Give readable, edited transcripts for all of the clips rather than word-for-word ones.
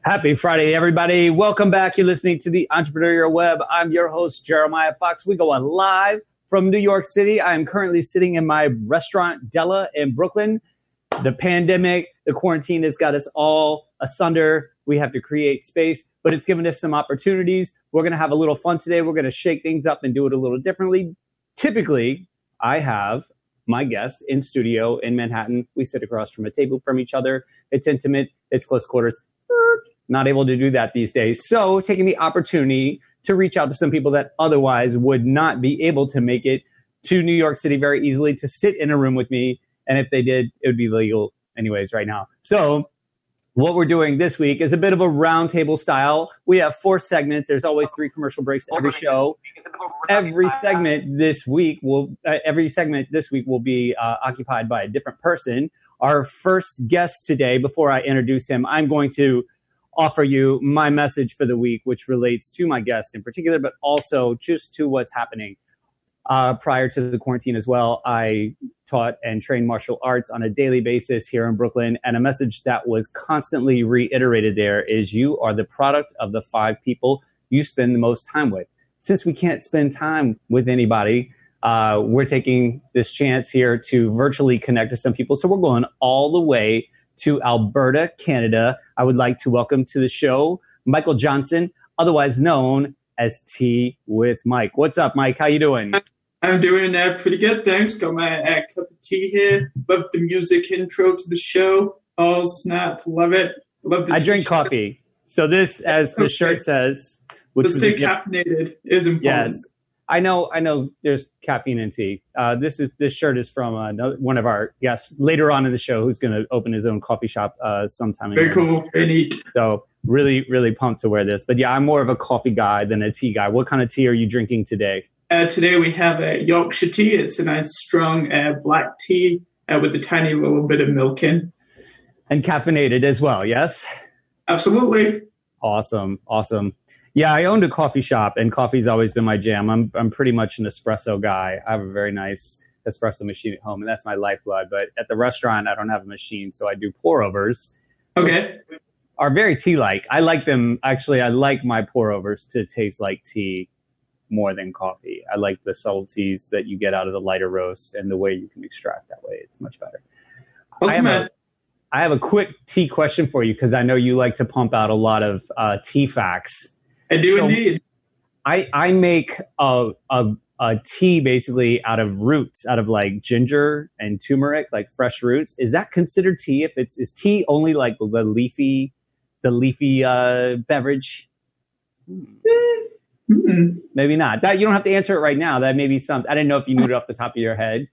Happy Friday, everybody. Welcome back. You're listening to the Entrepreneurial Web. I'm your host, Jeremiah Fox. We go on live from New York City. I am currently sitting in my restaurant, Della, in Brooklyn. The pandemic, the quarantine has got us all asunder. We have to create space, but it's given us some opportunities. We're going to have a little fun today. We're going to shake things up and do it a little differently. Typically, I have my guest in studio in Manhattan. We sit across from a table from each other. It's intimate. It's close quarters. Not able to do that these days. So taking the opportunity to reach out to some people that otherwise would not be able to make it to New York City very easily to sit in a room with me. And if they did, it would be legal anyways right now. So what we're doing this week is a bit of a roundtable style. We have 4 segments. There's always 3 commercial breaks to every show. Every segment this week will be occupied by a different person. Our first guest today, before I introduce him, I'm going to offer you my message for the week, which relates to my guest in particular, but also just to what's happening. Prior to the quarantine as well, I taught and trained martial arts on a daily basis here in Brooklyn. And a message that was constantly reiterated there is you are the product of the 5 people you spend the most time with. Since we can't spend time with anybody, we're taking this chance here to virtually connect to some people. So we're going all the way to Alberta, Canada. I would like to welcome to the show Michael Johnson, otherwise known as Tea with Mike. What's up, Mike? How you doing? I'm doing that pretty good, thanks. Got my cup of tea here. Love the music intro to the show. Oh, snap. Love it. Love the I drink coffee. So this, as the shirt says... But stay caffeinated is important. Yes. I know there's caffeine in tea. This shirt is from one of our guests later on in the show who's going to open his own coffee shop sometime. Very cool. Very neat. So really, really pumped to wear this. But yeah, I'm more of a coffee guy than a tea guy. What kind of tea are you drinking today? Today we have a Yorkshire tea. It's a nice strong black tea with a tiny little bit of milk in. And caffeinated as well, yes? Absolutely. Awesome. Yeah, I owned a coffee shop, and coffee's always been my jam. I'm pretty much an espresso guy. I have a very nice espresso machine at home, and that's my lifeblood. But at the restaurant, I don't have a machine, so I do pour-overs. Okay. Are very tea-like. I like them. Actually, I like my pour-overs to taste like tea more than coffee. I like the subtleties that you get out of the lighter roast and the way you can extract that way. It's much better. I have a quick tea question for you because I know you like to pump out a lot of tea facts. I do indeed. I make a tea basically out of roots, out of like ginger and turmeric, like fresh roots. Is that considered tea? Is tea only like the leafy beverage? Mm-hmm. Maybe not. That you don't have to answer it right now. That may be something. I didn't know if you knew it off the top of your head.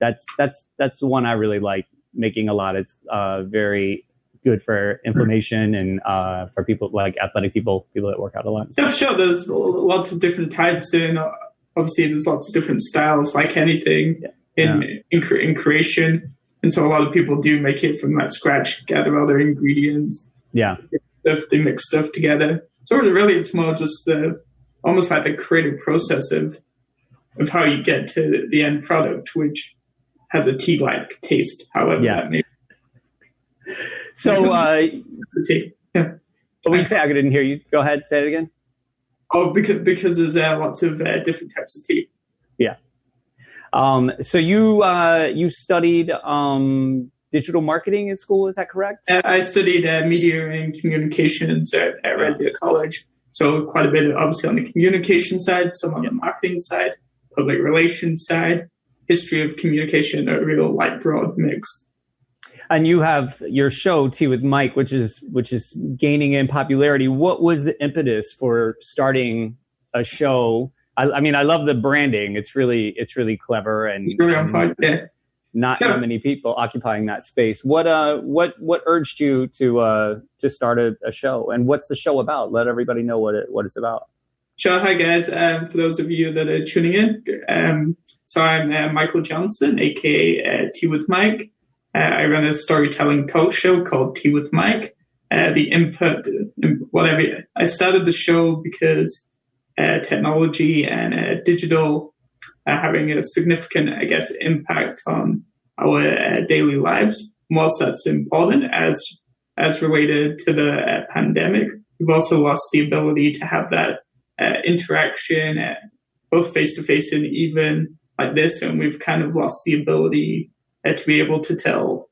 That's the one I really like making a lot. It's very good for inflammation and for people like athletic people that work out a lot. Yeah, sure. There's lots of different types, and obviously there's lots of different styles, like anything in creation. And so a lot of people do make it from that scratch, gather other ingredients. Yeah, they mix stuff together. So really, it's more just almost like the creative process of how you get to the end product, which has a tea-like taste. However, that may be. So, tea. Yeah. What did you say? I didn't hear you. Go ahead. Say it again. Oh, because there's lots of different types of tea. Yeah. So you studied digital marketing in school. Is that correct? I studied media and communications at Red Deer College. So quite a bit, obviously, on the communication side, some on the marketing side, public relations side, history of communication, a real broad mix. And you have your show, Tea with Mike, which is gaining in popularity. What was the impetus for starting a show? I mean, I love the branding. It's really clever and it's really on fire. Yeah. Not that many people occupying that space. What urged you to start a show? And what's the show about? Let everybody know what it's about. Sure. Hi, guys. For those of you that are tuning in, so I'm Michael Johnson, aka Tea with Mike. I run a storytelling talk show called Tea with Mike. The input, whatever. I started the show because technology and digital having a significant, I guess, impact on our daily lives. Whilst that's important, as as related to the pandemic. We've also lost the ability to have that interaction, both face-to-face and even like this. And we've kind of lost the ability to be able to tell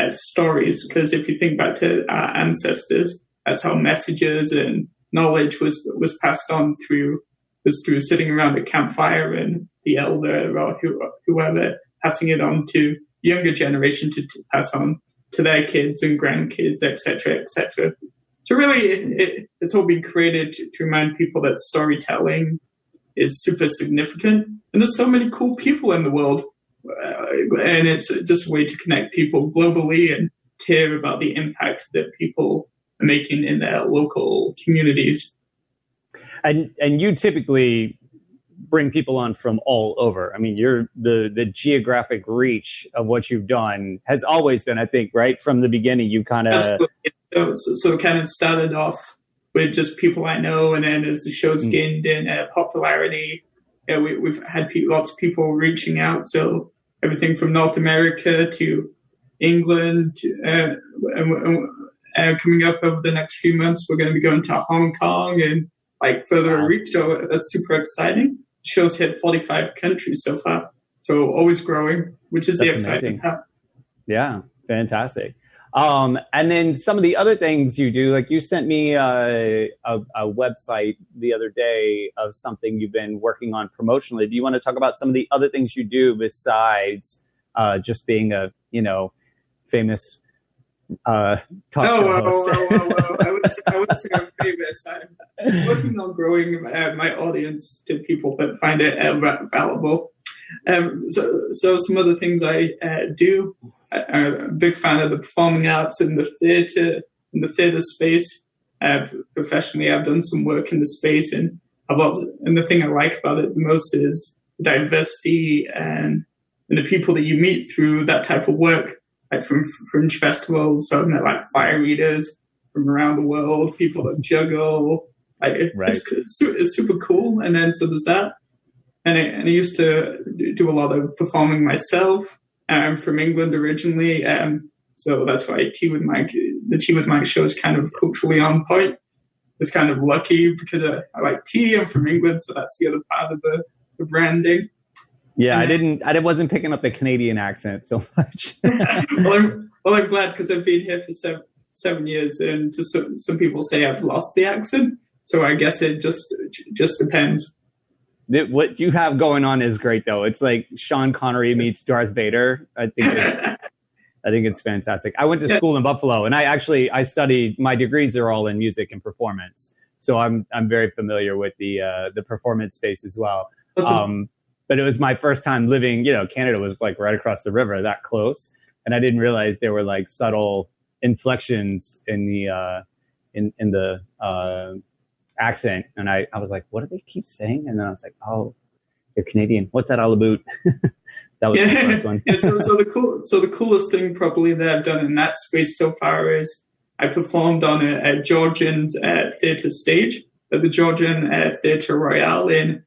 stories. Because if you think back to our ancestors, that's how messages and knowledge was passed on through sitting around a campfire and the elder or whoever passing it on to younger generation to pass on to their kids and grandkids, etc., etc. So really, it's all been created to remind people that storytelling is super significant. And there's so many cool people in the world. And it's just a way to connect people globally and to hear about the impact that people are making in their local communities. And you typically bring people on from all over. I mean, the geographic reach of what you've done has always been, I think, right from the beginning. You kind of so kind of started off with just people I know, and then as the show's gained in popularity, we've had lots of people reaching out. So everything from North America to England, and coming up over the next few months, we're going to be going to Hong Kong and like further reach. So that's super exciting. Show's hit 45 countries so far. So always growing, which is the exciting part. Yeah, fantastic. And then some of the other things you do, like you sent me a website the other day of something you've been working on promotionally. Do you want to talk about some of the other things you do besides just being a, famous talk show host? I would say I'm famous. I'm working on growing my audience to people that find it valuable. So some other things I do. I'm a big fan of the performing arts and the theatre space. Professionally, I've done some work in the space, and the thing I like about it the most is diversity and the people that you meet through that type of work, like from fringe festivals. So I've met like fire eaters from around the world, people that juggle. It's super cool. And then so there's that. And I used to do a lot of performing myself. I'm from England originally, so that's why the Tea with Mike show is kind of culturally on point. It's kind of lucky because I like tea. I'm from England, so that's the other part of the branding. Yeah, I wasn't picking up the Canadian accent so much. I'm glad because I've been here for 7 years, and to some people say I've lost the accent. So I guess it just depends. What you have going on is great, though. It's like Sean Connery meets Darth Vader. I think it's fantastic. I went to school in Buffalo, and I studied. My degrees are all in music and performance, so I'm very familiar with the performance space as well. Awesome. But it was my first time living. Canada was like right across the river, that close, and I didn't realize there were like subtle inflections in the accent, and I was like, what do they keep saying? And then I was like, oh, they're Canadian. What's that all about? That was the first one. So the coolest thing probably that I've done in that space so far is I performed on a Georgian theatre stage at the Georgian Theatre Royal in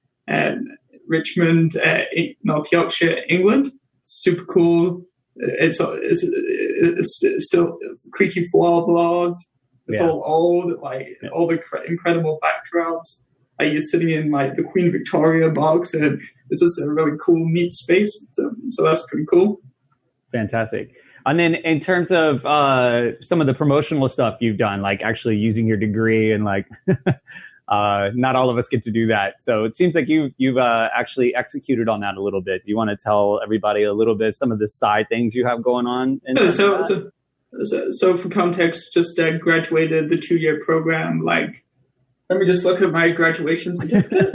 Richmond, North Yorkshire, England. Super cool. It's still creaky floorboards. It's all old, all the incredible backdrops. You're sitting in like the Queen Victoria box, and it's just a really cool, neat space. So that's pretty cool. Fantastic. And then in terms of some of the promotional stuff you've done, like actually using your degree, and like not all of us get to do that. So it seems like you've actually executed on that a little bit. Do you want to tell everybody a little bit some of the side things you have going on? So for context, just graduated the 2-year program. Like, let me just look at my graduation certificate.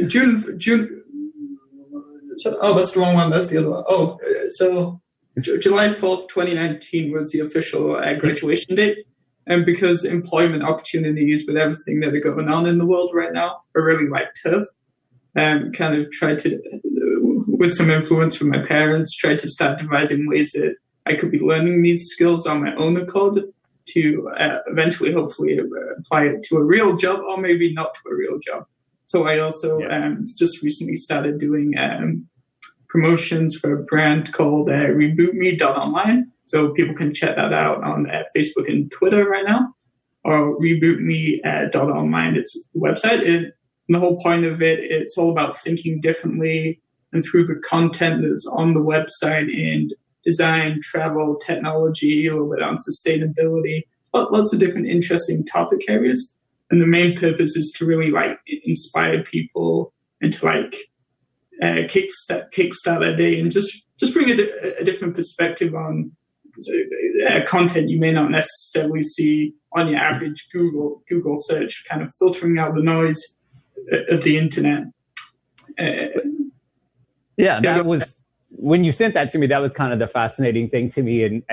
June. So, that's the wrong one. That's the other one. Oh, so July 4th, 2019 was the official graduation date. And because employment opportunities with everything that are going on in the world right now are really tough, kind of tried to, with some influence from my parents, tried to start devising ways that I could be learning these skills on my own accord to eventually, hopefully, apply it to a real job, or maybe not to a real job. So I also just recently started doing promotions for a brand called rebootme.online. So people can check that out on Facebook and Twitter right now, or rebootme.online. It's the website. And the whole point of it, it's all about thinking differently, and through the content that's on the website in design, travel, technology, a little bit on sustainability, lots of different interesting topic areas. And the main purpose is to really like inspire people and to like kickstart their day, and just bring a different perspective on content you may not necessarily see on your average Google search, kind of filtering out the noise of the internet. That was, when you sent that to me, that was kind of the fascinating thing to me. And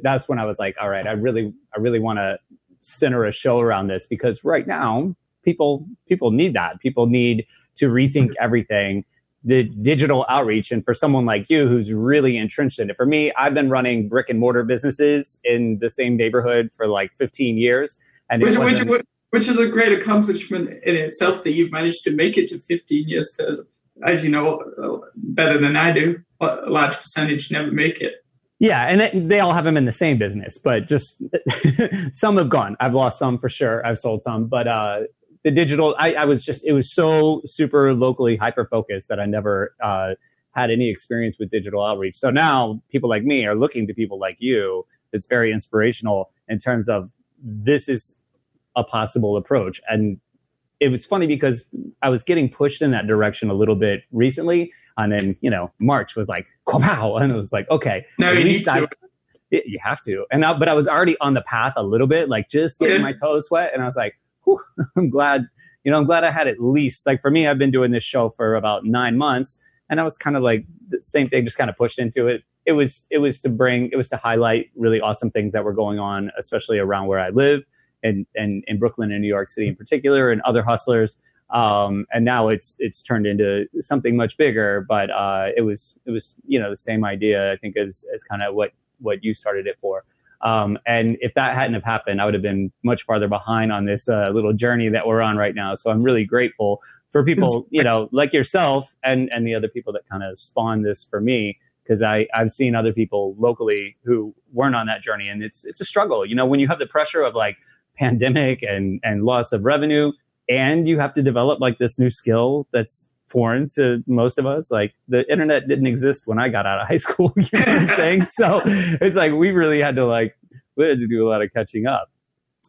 that's when I was like, all right, I really want to center a show around this, because right now people need that. People need to rethink everything, the digital outreach. And for someone like you who's really entrenched in it, for me, I've been running brick and mortar businesses in the same neighborhood for like 15 years. And which is a great accomplishment in itself, that you've managed to make it to 15 years, because as you know better than I do, a large percentage never make it. Yeah, and they all have them in the same business, but just some have gone. I've lost some for sure. I've sold some, but the digital, it was so super locally hyper-focused that I never had any experience with digital outreach. So now people like me are looking to people like you. It's very inspirational in terms of this is a possible approach. And it was funny because I was getting pushed in that direction a little bit recently. And then, March was like, wow. And it was like, okay, now you need to. You have to. But I was already on the path a little bit, like just getting my toes wet. And I was like, whew, I'm glad I had at least, like for me, I've been doing this show for about 9 months, and I was kind of like the same thing, just kind of pushed into it. It was to highlight really awesome things that were going on, especially around where I live, and in Brooklyn and New York City in particular, and other hustlers. And now it's turned into something much bigger, but it was the same idea, I think, as kind of what you started it for. And if that hadn't have happened, I would have been much farther behind on this little journey that we're on right now. So I'm really grateful for people, like yourself and the other people that kind of spawned this for me, because I've seen other people locally who weren't on that journey, and it's a struggle. When you have the pressure of like pandemic and loss of revenue, and you have to develop like this new skill that's foreign to most of us. Like the internet didn't exist when I got out of high school. You know what I'm saying? So it's like we had to do a lot of catching up.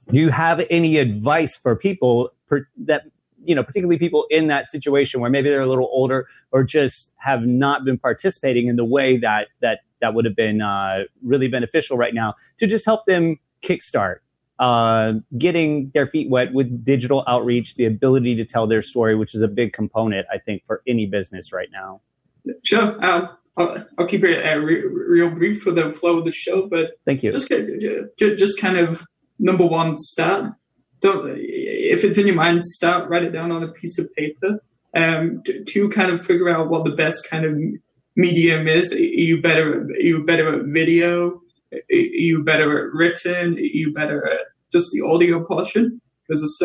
Do you have any advice for people particularly people in that situation where maybe they're a little older or just have not been participating in the way that would have been really beneficial right now, to just help them kickstart getting their feet wet with digital outreach, the ability to tell their story, which is a big component, I think, for any business right now? Sure. I'll keep it real brief for the flow of the show, but thank you. Just kind of number one, start. If it's in your mind, write it down on a piece of paper. To kind of figure out what the best kind of medium is. Are you better at video? Are you better at written? Are you better at just the audio portion? Because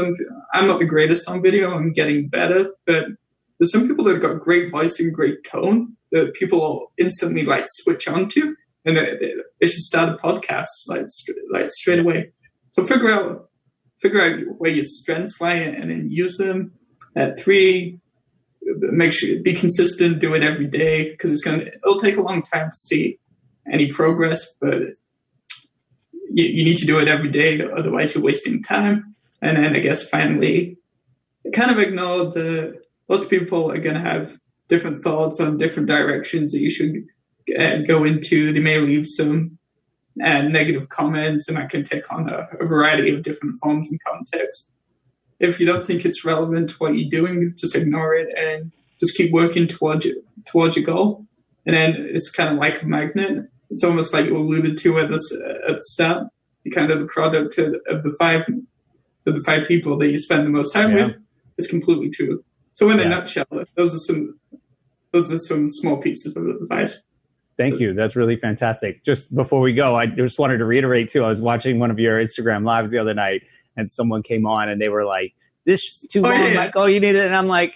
I'm not the greatest on video. I'm getting better, but there's some people that have got great voice and great tone that people will instantly like switch on to, and they should start a podcast like straight away. So figure out where your strengths lie and then use them. 3, make sure be consistent, do it every day, because it'll take a long time to see any progress, but you need to do it every day, otherwise you're wasting time. And then I guess finally, kind of ignore lots of people are going to have different thoughts on different directions that you should go into. They may leave some negative comments, and that can take on a variety of different forms and contexts. If you don't think it's relevant to what you're doing, just ignore it and just keep working towards your goal. And then it's kind of like a magnet. It's almost like you alluded to at the start. You're kind of the product of the five people that you spend the most time with. It's completely true. So in a nutshell, those are some small pieces of advice. Thank you. That's really fantastic. Just before we go, I just wanted to reiterate too, I was watching one of your Instagram lives the other night, and someone came on and they were like, this is too long, Michael, you need it. And I'm like,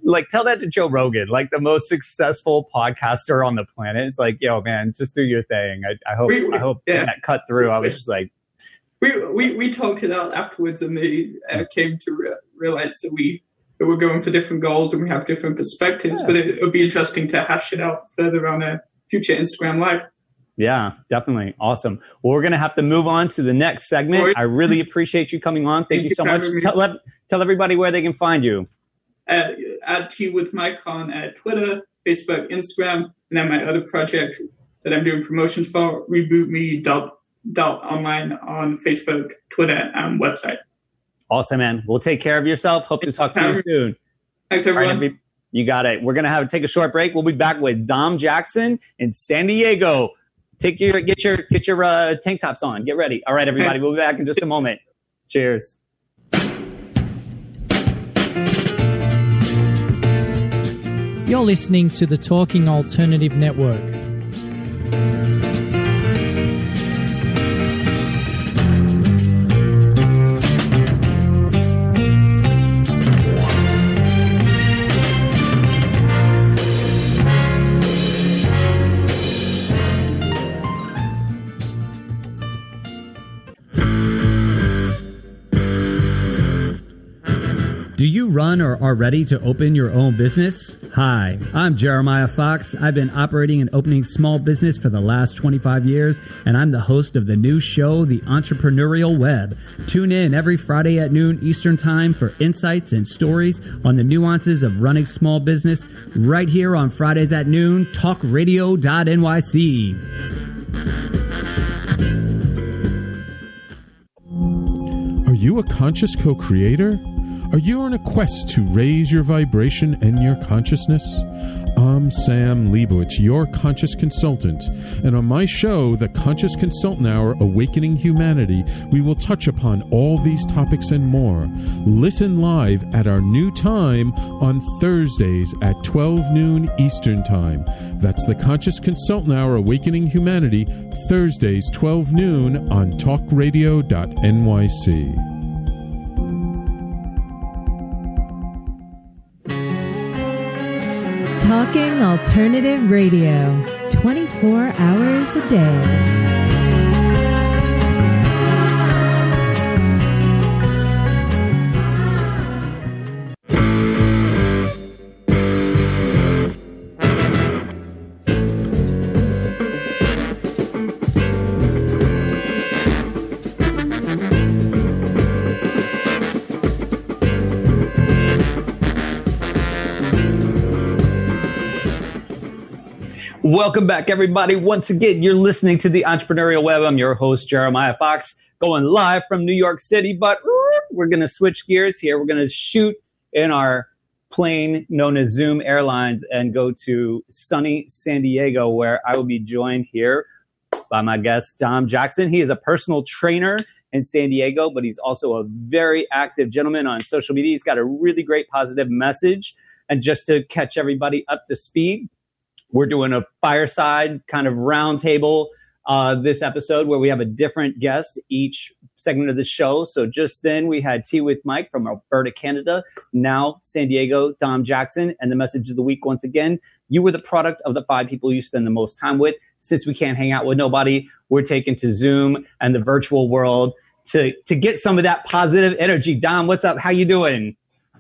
like, tell that to Joe Rogan, like the most successful podcaster on the planet. It's like, yo, man, just do your thing. I hope that cut through. I was just like, we talked it out afterwards, and they came to realize that we're going for different goals and we have different perspectives. Yeah. But it would be interesting to hash it out further on a future Instagram Live. Yeah, definitely. Awesome. Well, we're going to have to move on to the next segment. I really appreciate you coming on. Thank you so much. Tell everybody where they can find you. At Tea with Mike on Twitter, Facebook, Instagram, and then my other project that I'm doing promotions for, rebootme.online on Facebook, Twitter, and website. Awesome, man. Well, take care of yourself. Hope to talk to you soon. Thanks, everyone. Right, you got it. We're going to take a short break. We'll be back with Dom Jackson in San Diego. Get your tank tops on. Get ready. All right, everybody. We'll be back in just a moment. Cheers. You're listening to the Talking Alternative Network. Do you run or are ready to open your own business? Hi, I'm Jeremiah Fox. I've been operating and opening small business for the last 25 years, and I'm the host of the new show, The Entrepreneurial Web. Tune in every Friday at noon Eastern Time for insights and stories on the nuances of running small business right here on Fridays at noon, talkradio.nyc. Are you a conscious co-creator? Are you on a quest to raise your vibration and your consciousness? I'm Sam Leibowitz, your conscious consultant, and on my show, The Conscious Consultant Hour, Awakening Humanity, we will touch upon all these topics and more. Listen live at our new time on Thursdays at 12 noon Eastern Time. That's The Conscious Consultant Hour, Awakening Humanity, Thursdays 12 noon on talkradio.nyc. Talking Alternative Radio, 24 hours a day. Welcome back, everybody. Once again, you're listening to the Entrepreneurial Web. I'm your host, Jeremiah Fox, going live from New York City. But we're going to switch gears here. We're going to shoot in our plane known as Zoom Airlines and go to sunny San Diego, where I will be joined here by my guest, Dom Jackson. He is a personal trainer in San Diego, but he's also a very active gentleman on social media. He's got a really great positive message. And just to catch everybody up to speed, we're doing a fireside kind of roundtable this episode where we have a different guest each segment of the show. So just then we had Tea with Mike from Alberta, Canada. Now San Diego, Dom Jackson. And the message of the week, once again, you were the product of the 5 people you spend the most time with. Since we can't hang out with nobody, we're taken to Zoom and the virtual world to get some of that positive energy. Dom, what's up? How you doing?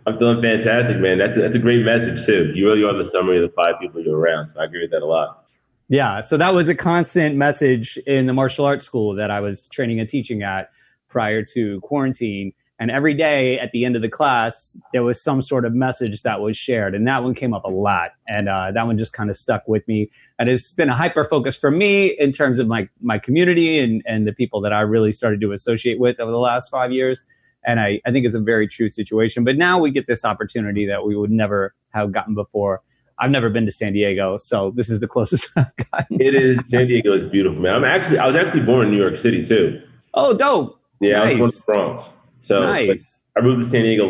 I'm feeling fantastic, man. That's a great message, too. You really are the summary of the 5 people you're around, so I agree with that a lot. Yeah, so that was a constant message in the martial arts school that I was training and teaching at prior to quarantine. And every day at the end of the class, there was some sort of message that was shared. And that one came up a lot. And that one just kind of stuck with me. And it's been a hyper focus for me in terms of my community and the people that I really started to associate with over the last 5 years. And I think it's a very true situation. But now we get this opportunity that we would never have gotten before. I've never been to San Diego, so this is the closest I've gotten. It is. San Diego is beautiful, man. I was actually born in New York City, too. Oh, dope. Yeah, nice. I was born in the Bronx. So nice. I moved to San Diego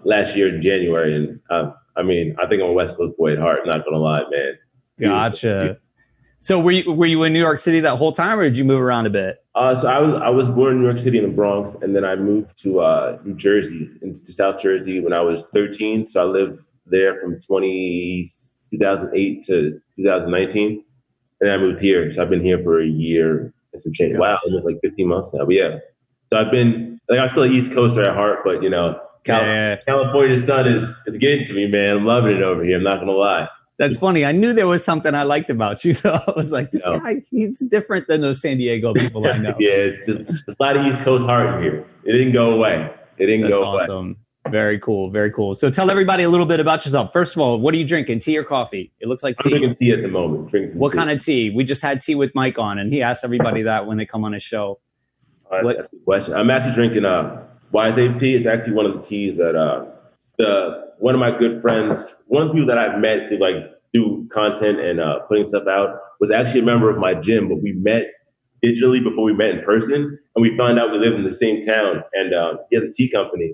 last year in January. And I think I'm a West Coast boy at heart, not going to lie, man. Gotcha. So were you in New York City that whole time, or did you move around a bit? So I was born in New York City in the Bronx, and then I moved to New Jersey, to South Jersey when I was 13. So I lived there from 2008 to 2019. And I moved here. So I've been here for a year and some change. Wow, almost like 15 months now. But yeah. So I've been, like, I'm still an East Coaster at heart, but, you know, California sun is getting to me, man. I'm loving it over here. I'm not going to lie. That's funny. I knew there was something I liked about you. So I was like, this guy, he's different than those San Diego people I know. Yeah, there's a lot of East Coast heart in here. It didn't go away. That's awesome. Very cool. Very cool. So tell everybody a little bit about yourself. First of all, what are you drinking? Tea or coffee? It looks like tea. I'm drinking tea at the moment. What kind of tea? We just had tea with Mike on, and he asks everybody that when they come on his show. That's a good question. I'm actually drinking Wise Ape tea. It's actually one of the teas that one of my good friends, one of the people that I've met to like do content and putting stuff out, was actually a member of my gym, but we met digitally before we met in person, and we found out we live in the same town. And he has a tea company,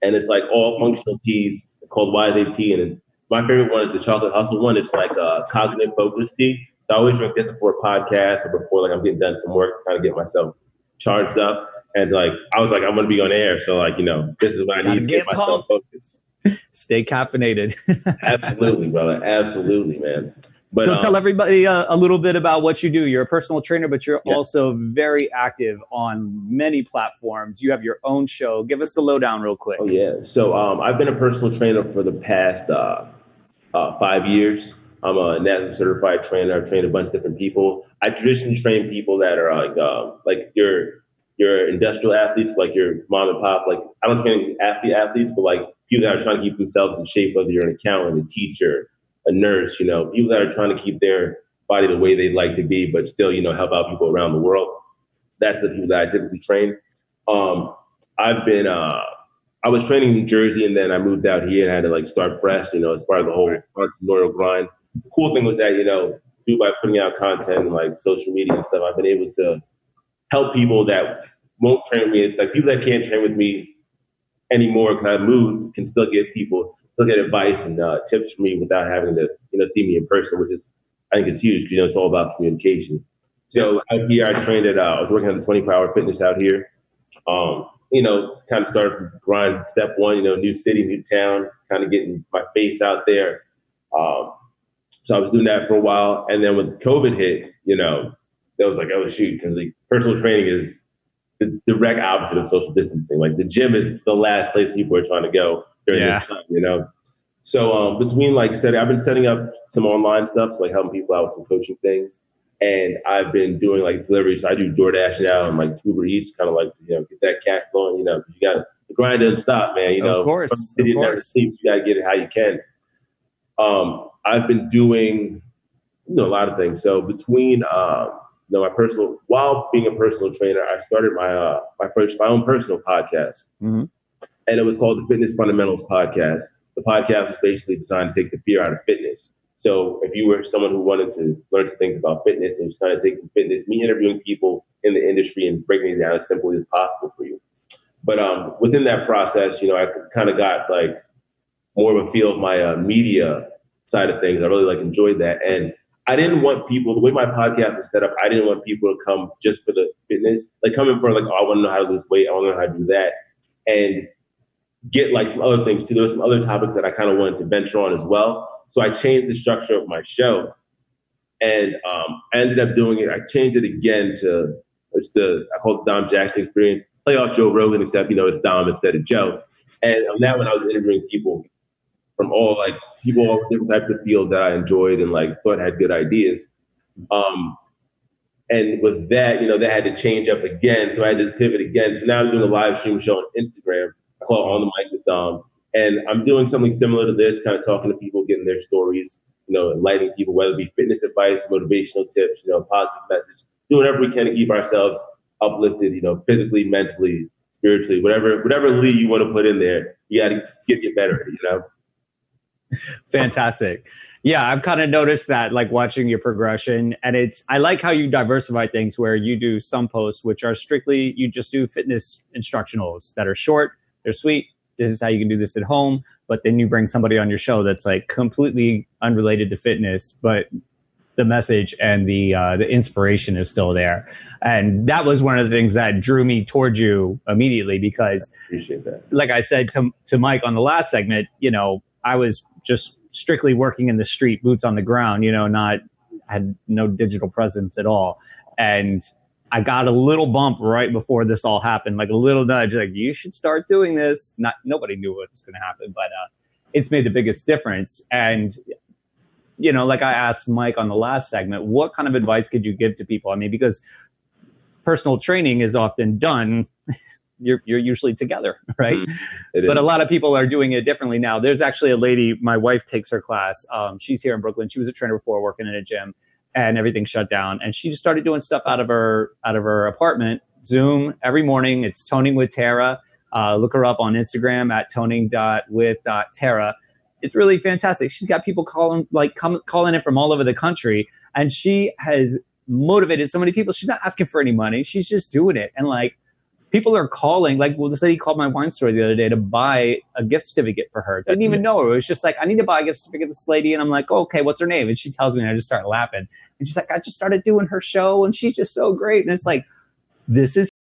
and it's like all functional teas. It's called Wise Ape tea, and my favorite one is the Chocolate Hustle one. It's like cognitive focus tea. So I always drink this before a podcast or before like I'm getting done some work to kind of get myself charged up. And like I was like, I'm gonna be on air, so like, you know, this is what I need to get myself focused. Stay caffeinated. Absolutely, brother. Absolutely, man. But so tell everybody a little bit about what you do. You're a personal trainer, but you're also very active on many platforms. You have your own show. Give us the lowdown real quick. Oh yeah. So I've been a personal trainer for the past 5 years. I'm a NASDAQ certified trainer. I've trained a bunch of different people. I traditionally train people that are like your industrial athletes, like your mom and pop. Like I don't train athletes, but like people that are trying to keep themselves in shape, whether you're an accountant, a teacher, a nurse, you know, people that are trying to keep their body the way they'd like to be, but still, you know, help out people around the world. That's the people that I typically train. I was training in New Jersey, and then I moved out here and had to like start fresh, you know, as part of the whole entrepreneurial grind. The cool thing was that, you know, by putting out content and like social media and stuff, I've been able to help people that won't train with me, like people that can't train with me anymore because I moved, can still get advice and tips from me without having to, you know, see me in person, which is, I think, is huge because, you know, it's all about communication. So out here, I trained I was working on the 24-hour fitness out here. You know, kind of started from grind step one, you know, new city, new town, kind of getting my face out there. So I was doing that for a while. And then when COVID hit, you know, that was like, oh, shoot, because like personal training is the direct opposite of social distancing. Like the gym is the last place people are trying to go during this time, you know? So between like I've been setting up some online stuff, so like helping people out with some coaching things. And I've been doing like delivery. So I do DoorDash now and like Uber Eats, kind of like to, you know, get that cash flowing, you know, you got the grind doesn't stop, man. You know, of course. It never sleeps. You got to get it how you can. I've been doing, you know, a lot of things. So between, you know, while being a personal trainer, I started my own personal podcast, and it was called the Fitness Fundamentals Podcast. The podcast was basically designed to take the fear out of fitness. So if you were someone who wanted to learn some things about fitness and was trying to take fitness, me interviewing people in the industry and breaking it down as simply as possible for you. But within that process, you know, I kind of got like more of a feel of my media side of things. I really like enjoyed that. And I didn't want people, the way my podcast was set up, I didn't want people to come just for the fitness, like coming for like, oh, I want to know how to lose weight. I want to know how to do that. And get like some other things too. There were some other topics that I kind of wanted to venture on as well. So I changed the structure of my show, and I ended up doing it. I changed it again to I call it the Dom Jackson experience. Play off Joe Rogan, except, you know, it's Dom instead of Joe. And on that one, I was interviewing people from all different types of fields that I enjoyed and like thought had good ideas. And with that, you know, they had to change up again. So I had to pivot again. So now I'm doing a live stream show on Instagram. I call it On the Mic with Dom. And I'm doing something similar to this, kind of talking to people, getting their stories, you know, enlightening people, whether it be fitness advice, motivational tips, you know, positive message, do whatever we can to keep ourselves uplifted, you know, physically, mentally, spiritually, whatever lead you want to put in there, you got to get better, you know? Fantastic. Yeah, I've kind of noticed that, like watching your progression, and I like how you diversify things where you do some posts which are strictly, you just do fitness instructionals that are short, they're sweet. This is how you can do this at home. But then you bring somebody on your show that's like completely unrelated to fitness, but the message and the inspiration is still there. And that was one of the things that drew me towards you immediately, because I appreciate that. Like I said to Mike on the last segment, you know, I was just strictly working in the street, boots on the ground, had no digital presence at all. And I got a little bump right before this all happened, like a little nudge, like you should start doing this. Nobody knew what was going to happen, but it's made the biggest difference. And, like I asked Mike on the last segment, what kind of advice could you give to people? I mean, because personal training is often done, you're usually together, right? But a lot of people are doing it differently now. There's actually a lady, my wife takes her class. She's here in Brooklyn. She was a trainer before, working in a gym, and everything shut down. And she just started doing stuff out of her apartment, Zoom every morning. It's Toning with Tara. Look her up on Instagram at toning.with.tara. It's really fantastic. She's got people calling in from all over the country, and she has motivated so many people. She's not asking for any money. She's just doing it. And people are calling, this lady called my wine store the other day to buy a gift certificate for her. Didn't even know her. It was just I need to buy a gift certificate to this lady. And I'm like, oh, okay, what's her name? And she tells me, and I just start laughing. And she's like, I just started doing her show, and she's just so great. And it's this is